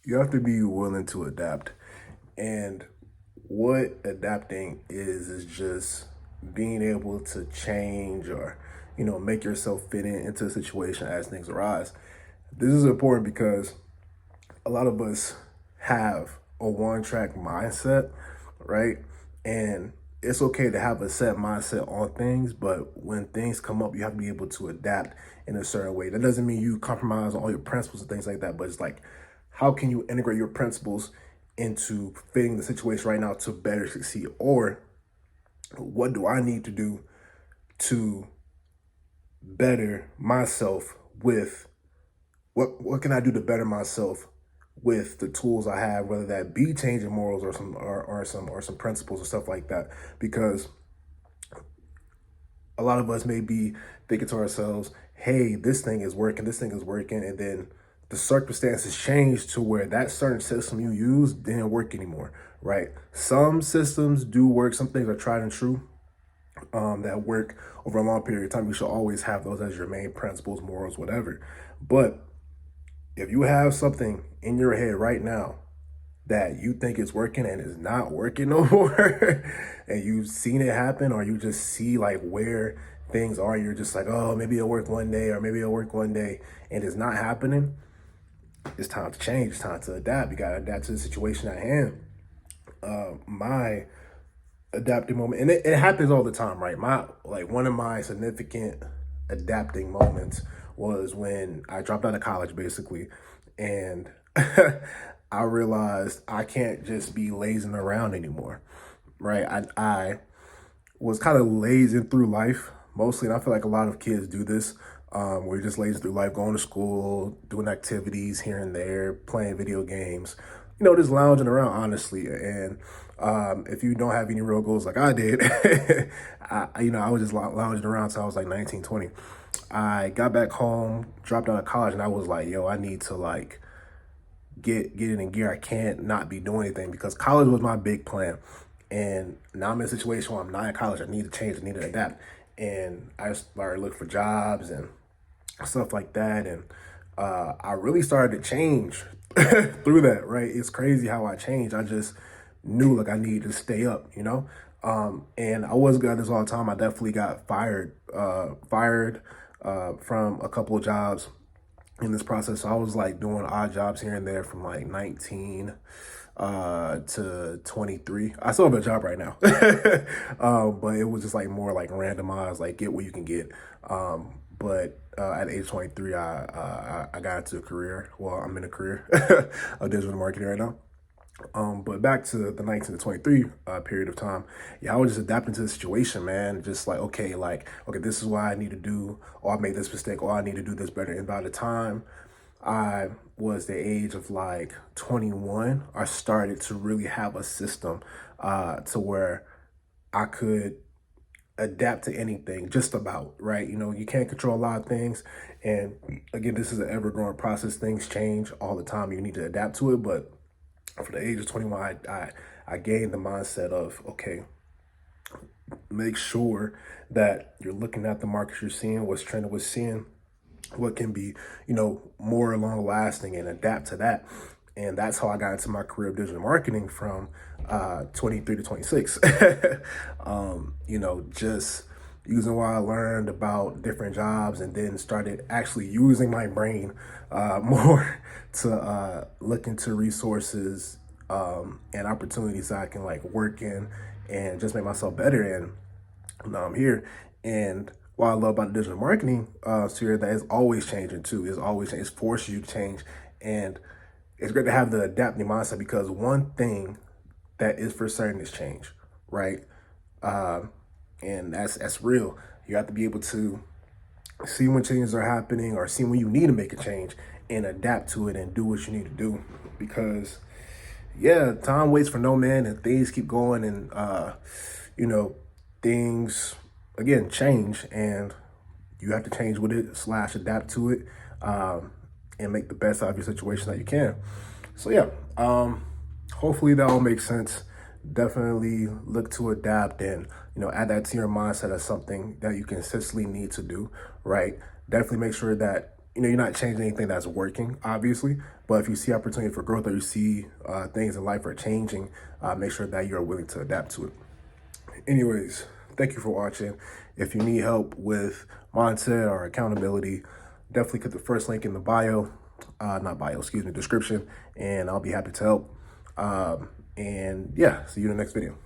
you have to be willing to adapt. And what adapting is just being able to change or, make yourself fit into a situation as things arise. This is important because a lot of us have a one track mindset, right? And it's okay to have a set mindset on things, but when things come up, you have to be able to adapt in a certain way. That doesn't mean you compromise on all your principles and things like that, but it's like, how can you integrate your principles into fitting the situation right now to better succeed? Or what do I need to do to better myself with what can I do to better myself with the tools I have, whether that be changing morals or some principles or stuff like that. Because a lot of us may be thinking to ourselves, hey, this thing is working, and then the circumstances change to where that certain system you use didn't work anymore, right? Some systems do work, some things are tried and true, that work over a long period of time. You should always have those as your main principles, morals, whatever. But if you have something in your head right now that you think is working and is not working no more, and you've seen it happen, or you just see like where things are, you're just like, oh, maybe it'll work one day, or maybe it'll work one day, and it's not happening, it's time to change, it's time to adapt. You got to adapt to the situation at hand. My adapting moment, and it happens all the time, right? One of my significant adapting moments was when I dropped out of college, basically, and I realized I can't just be lazing around anymore, right? I was kind of lazing through life mostly, and I feel like a lot of kids do this. We're just lazing through life, going to school, doing activities here and there, playing video games, just lounging around, honestly. And if you don't have any real goals like I did, I was just lounging around until I was like 19, 20. I got back home, dropped out of college, and I was like, yo, I need to like get it in gear. I can't not be doing anything because college was my big plan. And now I'm in a situation where I'm not in college. I need to change, I need to adapt. And I started looking for jobs and stuff like that. And I really started to change through that, right? It's crazy how I changed. I just knew like I needed to stay up. And I wasn't good at this all the time. I definitely got fired from a couple of jobs in this process. So I was like doing odd jobs here and there from like 19 to 23. I still have a job right now. But it was just like more like randomized, like get what you can get. But at age 23, I got into a career. Well, I'm in a career of digital marketing right now. But back to the 19 to 23 period of time, yeah, I was just adapting to the situation, man. Just like, okay, this is what I need to do, or I made this mistake, or I need to do this better. And by the time I was the age of like 21, I started to really have a system to where I could adapt to anything, just about, right? You can't control a lot of things. And again, this is an ever growing process. Things change all the time. You need to adapt to it. But for the age of 21, I gained the mindset of, okay, make sure that you're looking at the markets you're seeing, what's trending, what's seeing, what can be, more long lasting, and adapt to that. And that's how I got into my career of digital marketing from 23 to 26. Just using what I learned about different jobs, and then started actually using my brain more to look into resources and opportunities that I can like work in and just make myself better in. Now I'm here. And what I love about digital marketing sphere, that is always changing too. It's always changing. It's forcing you to change. And it's great to have the adapting mindset, because one thing that is for certain is change, right? Uh, and that's real. You have to be able to see when changes are happening, or see when you need to make a change, and adapt to it and do what you need to do. Because yeah, time waits for no man, and things keep going, and you know, things again change, and you have to change with it slash adapt to it, and make the best out of your situation that you can. So yeah, hopefully that all makes sense. Definitely look to adapt, and add that to your mindset as something that you consistently need to do. Right. Definitely make sure that you're not changing anything that's working, obviously. But if you see opportunity for growth, or you see things in life are changing, make sure that you're willing to adapt to it. Anyways, thank you for watching. If you need help with mindset or accountability, definitely click the first link in the bio, not bio, excuse me, description, and I'll be happy to help. And yeah, see you in the next video.